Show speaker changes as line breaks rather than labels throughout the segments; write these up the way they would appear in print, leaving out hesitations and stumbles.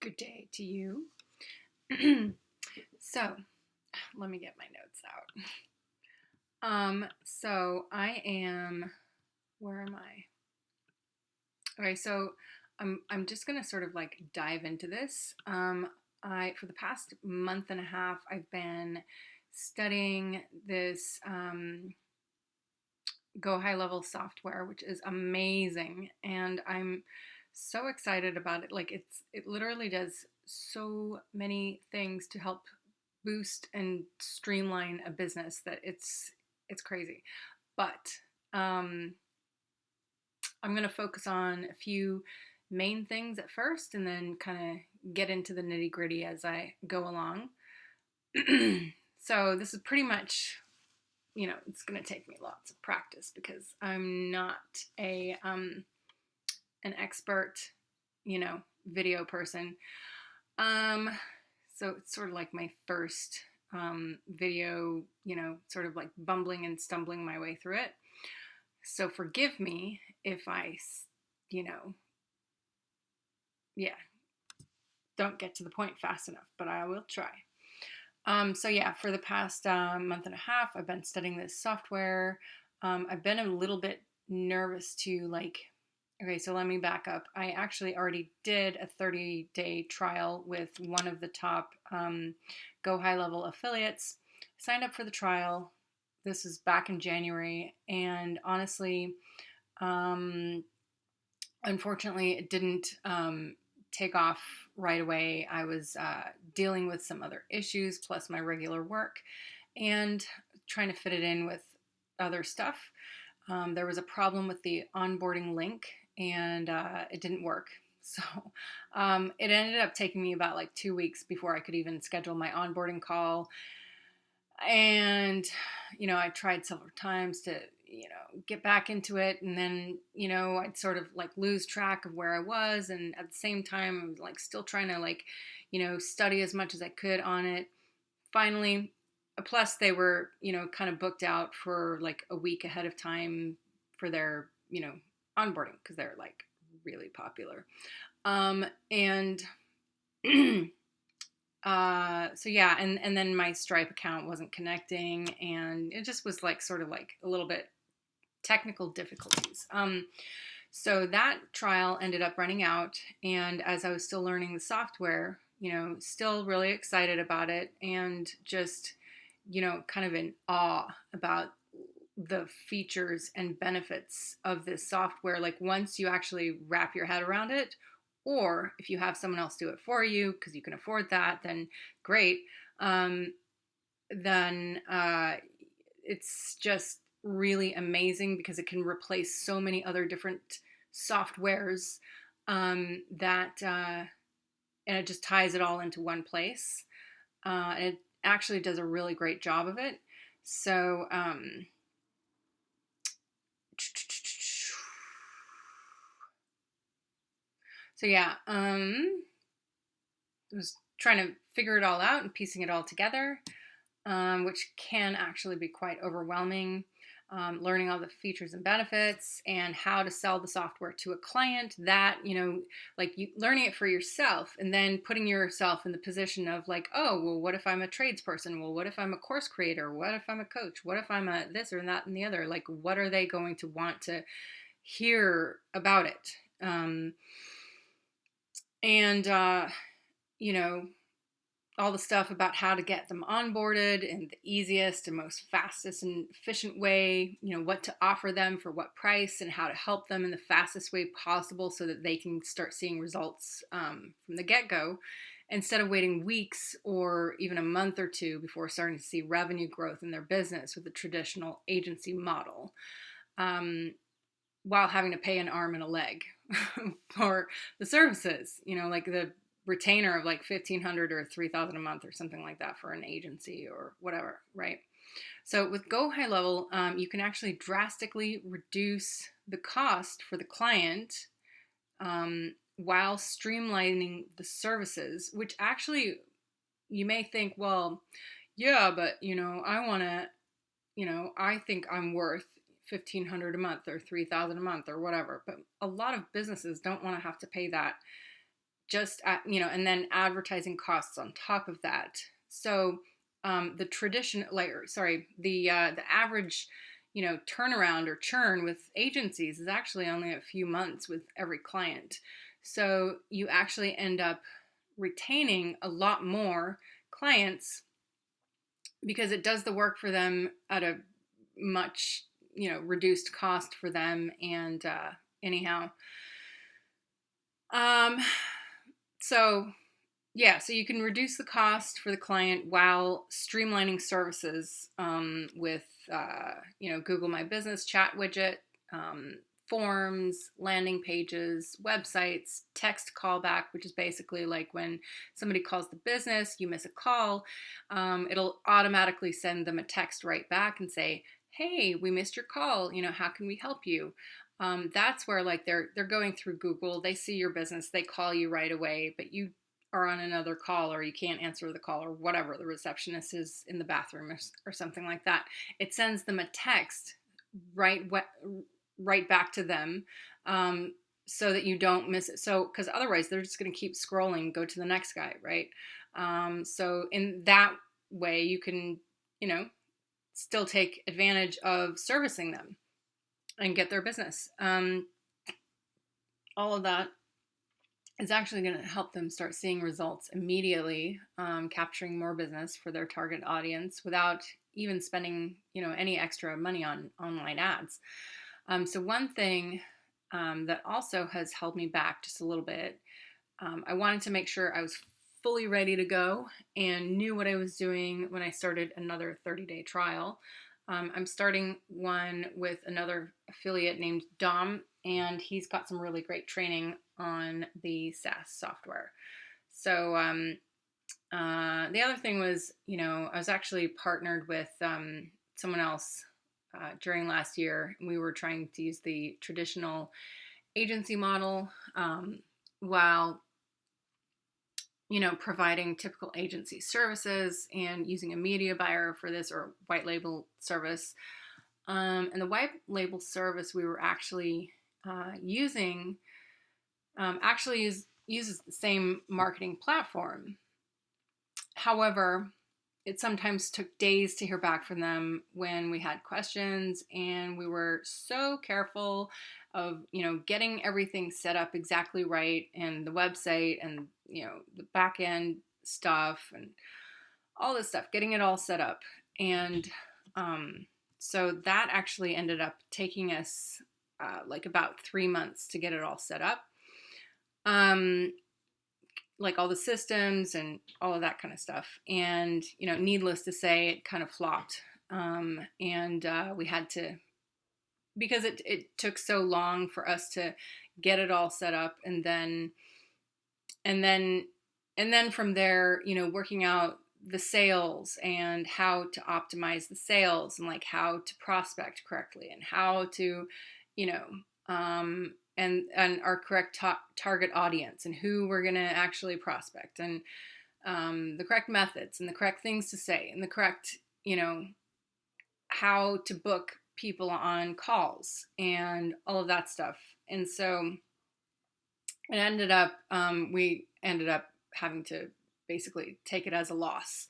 Good day to you. So, let me get my notes out. So I am, where am I? Okay, so I'm just gonna sort of like dive into this. For the past month and a half, I've been studying this Go High Level software, which is amazing, and I'm so excited about it. Like it literally does so many things to help boost and streamline a business that it's crazy. But um, I'm going to focus on a few main things at first, and then kind of get into the nitty gritty as I go along. So this is pretty much, it's going to take me lots of practice because I'm not a an expert, video person. Um, so it's sort of like my first video, sort of like bumbling and stumbling my way through it. So forgive me if I, you know, yeah, don't get to the point fast enough, but I will try. So yeah, for the past month and a half, I've been studying this software. I've been a little bit nervous to okay, so let me back up. I actually already did a 30-day trial with one of the top Go High Level affiliates. Signed up for the trial. This was back in January, and honestly, unfortunately, it didn't take off right away. I was dealing with some other issues, plus my regular work, and trying to fit it in with other stuff. There was a problem with the onboarding link, and it didn't work. So it ended up taking me about like 2 weeks before I could even schedule my onboarding call. And, I tried several times to, get back into it. And then, I'd sort of like lose track of where I was. And at the same time, I was like still trying to study as much as I could on it. Finally, plus they were, kind of booked out for like a week ahead of time for their, onboarding because they're like really popular. And so yeah, and then my Stripe account wasn't connecting, and it just was like sort of like a little bit technical difficulties. So that trial ended up running out, and as I was still learning the software, still really excited about it, and just, kind of in awe about the features and benefits of this software. Like once you actually wrap your head around it, or if you have someone else do it for you because you can afford that, then great. Then it's just really amazing because it can replace so many other different softwares and it just ties it all into one place. And it actually does a really great job of it. So, yeah, I was trying to figure it all out and piecing it all together, which can actually be quite overwhelming. Learning all the features and benefits and how to sell the software to a client, that, learning it for yourself and then putting yourself in the position of like, oh, well, what if I'm a tradesperson? Well, what if I'm a course creator? What if I'm a coach? What if I'm a this or that and the other? Like, what are they going to want to hear about it? And all the stuff about how to get them onboarded in the easiest and most fastest and efficient way, what to offer them for what price and how to help them in the fastest way possible so that they can start seeing results from the get-go instead of waiting weeks or even a month or two before starting to see revenue growth in their business with the traditional agency model, while having to pay an arm and a leg for the services, like the retainer of like $1,500 or $3,000 a month or something like that for an agency or whatever, right? So with Go High Level, you can actually drastically reduce the cost for the client while streamlining the services, which actually you may think, well, yeah, but I want to, I think I'm worth $1,500 a month or $3,000 a month or whatever. But a lot of businesses don't want to have to pay that just and then advertising costs on top of that. So the tradition, the average, turnaround or churn with agencies is actually only a few months with every client. So you actually end up retaining a lot more clients because it does the work for them at a much, reduced cost for them. And anyhow, so so you can reduce the cost for the client while streamlining services with, Google My Business chat widget, forms, landing pages, websites, text callback, which is basically like when somebody calls the business, you miss a call, it'll automatically send them a text right back and say, hey, we missed your call. How can we help you? That's where like they're going through Google, they see your business, they call you right away, but you are on another call or you can't answer the call or whatever, the receptionist is in the bathroom or something like that. It sends them a text right back to them, so that you don't miss it. So, because otherwise they're just going to keep scrolling, go to the next guy, right? So in that way, you can, still take advantage of servicing them and get their business. All of that is actually going to help them start seeing results immediately, capturing more business for their target audience without even spending, any extra money on online ads. So one thing that also has held me back just a little bit, I wanted to make sure I was fully ready to go and knew what I was doing when I started another 30-day trial. I'm starting one with another affiliate named Dom, and he's got some really great training on the SAAS software. So the other thing was, I was actually partnered with someone else during last year. We were trying to use the traditional agency model while providing typical agency services and using a media buyer for this, or white label service. And the white label service we were actually using uses the same marketing platform. However, it sometimes took days to hear back from them when we had questions, and we were so careful of, getting everything set up exactly right, and the website and, the back end stuff and all this stuff, getting it all set up. And so that actually ended up taking us like about 3 months to get it all set up. Like all the systems and all of that kind of stuff. And, needless to say, it kind of flopped. And we had to, because it took so long for us to get it all set up, and then from there, working out the sales and how to optimize the sales, and like how to prospect correctly, and how to, and our correct target audience, and who we're going to actually prospect, and the correct methods, and the correct things to say, and the correct, how to book people on calls, and all of that stuff. And so it ended up, we ended up having to basically take it as a loss.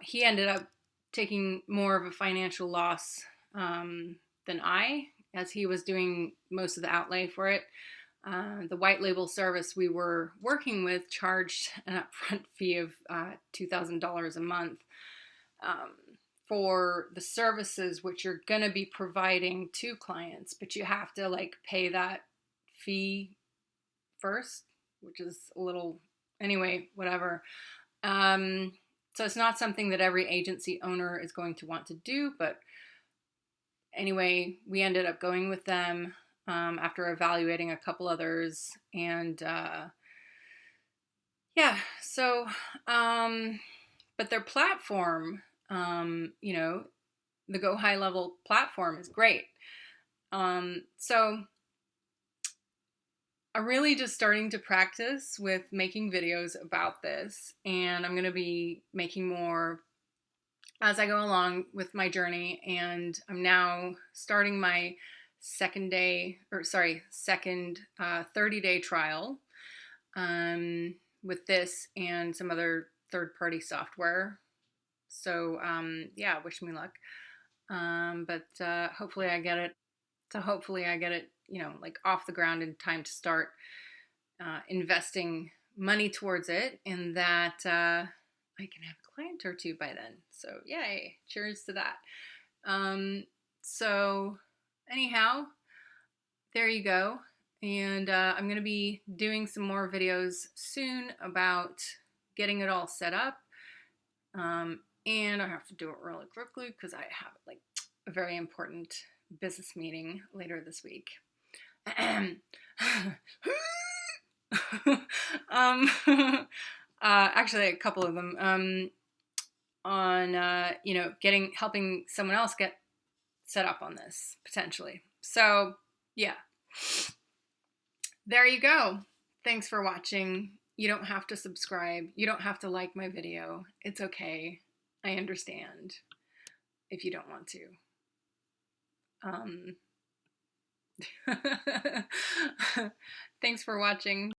He ended up taking more of a financial loss than I, as he was doing most of the outlay for it. The white label service we were working with charged an upfront fee of $2,000 a month for the services which you're going to be providing to clients, but you have to like pay that fee first, which is a little, anyway, whatever. So it's not something that every agency owner is going to want to do, but anyway, we ended up going with them after evaluating a couple others. And but their platform, the Go High Level platform is great. So I'm really just starting to practice with making videos about this, and I'm going to be making more as I go along with my journey. And I'm now starting my second 30-day trial. with this and some other third-party software. So yeah, wish me luck. But hopefully I get it. So hopefully I get it, like off the ground in time to start investing money towards it, and that I can have a client or two by then. So yay! Cheers to that. So anyhow, there you go. And I'm going to be doing some more videos soon about getting it all set up. And I have to do it really quickly because I have like a very important business meeting later this week. Actually, a couple of them on helping someone else get set up on this potentially. So yeah, there you go. Thanks for watching. You don't have to subscribe. You don't have to like my video. It's okay. I understand if you don't want to. Thanks for watching.